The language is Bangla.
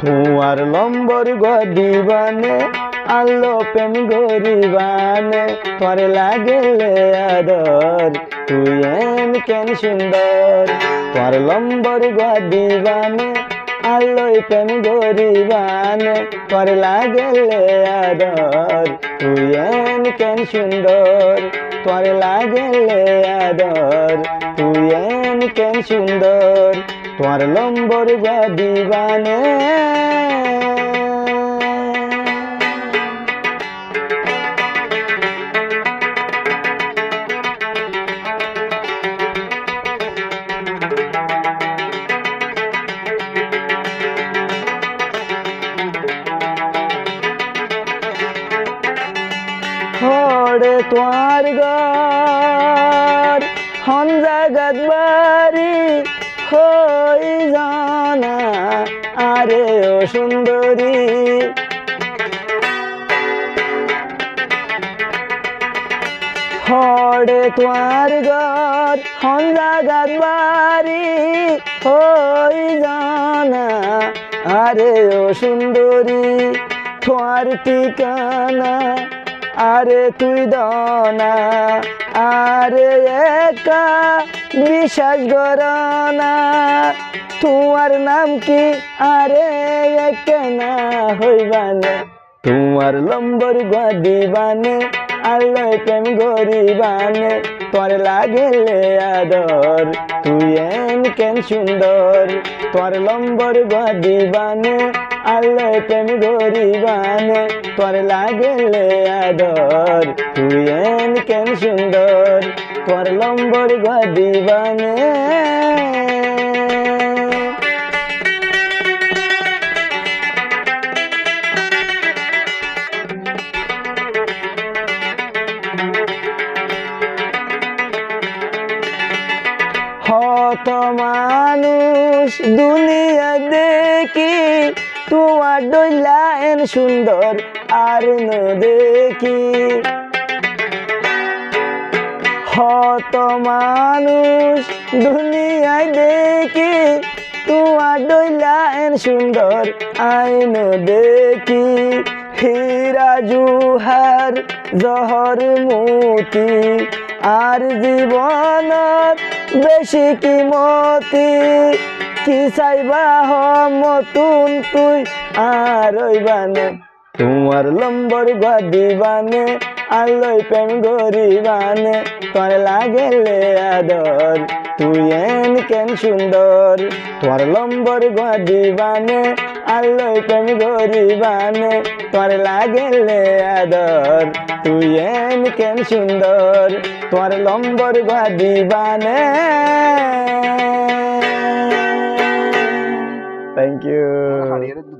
তোমার লম্বর গদিবানে আলো প্রেম গরিবানে তোরে লাগলে আদর তুই এন কেন সুন্দর তোর লম্বর গদিবানে আলো প্রেম গরিবানে তোরে লাগলে আদর তুই এন কেন সুন্দর তোরে লাগলে আদর তুই এন কেন সুন্দর তোর লম্বর গদিবানে হরে তোর ঘর হন জাগাত বাড়ি হই জানা আরে ও সুন্দরী হরে তোর ঘর হন জাগাত বাড়ি হই জানা আরে ও সুন্দরী তোর ঠিকানা আরে তুই দনা আরে একা বিশ্বাস গরনা তোমার নাম কি আরে একনা হইবানে তোমার লম্বর গদিবানে আল্লাহ প্রেম গরিবানে তোর লাগলে আদর তুই এন কেন সুন্দর তোর লম্বর গদিবানে আল্লাহ প্রেম গরিবানে তোর লাগলে আদর তুই এন কেন সুন্দর তোর লম্বর গদিবানে হত মানুষ দুনিয়া দেখি তোমার ডইলা এন সুন্দর আর ন দেখি হত মানুষ দুনিয়ায় দেখি তোমার ডইলা এন সুন্দর আইন দেখি হীরা জুহার জহর মতি আর জীবনত বেশি কিমতি কি চাইবা মতুন তুই আর ওইবানে তোমার লম্বর গদিবানে আলোয় প্রেম গরিবানে তোর লাগলে আদর তুই এন কেন সুন্দর তোর লম্বর গদিবানে আলোয় প্রেম গরিবানে তোর লাগলে আদর তুই এন কেন সুন্দর তোর লম্বর গদিবানে থ্যাংক ইউ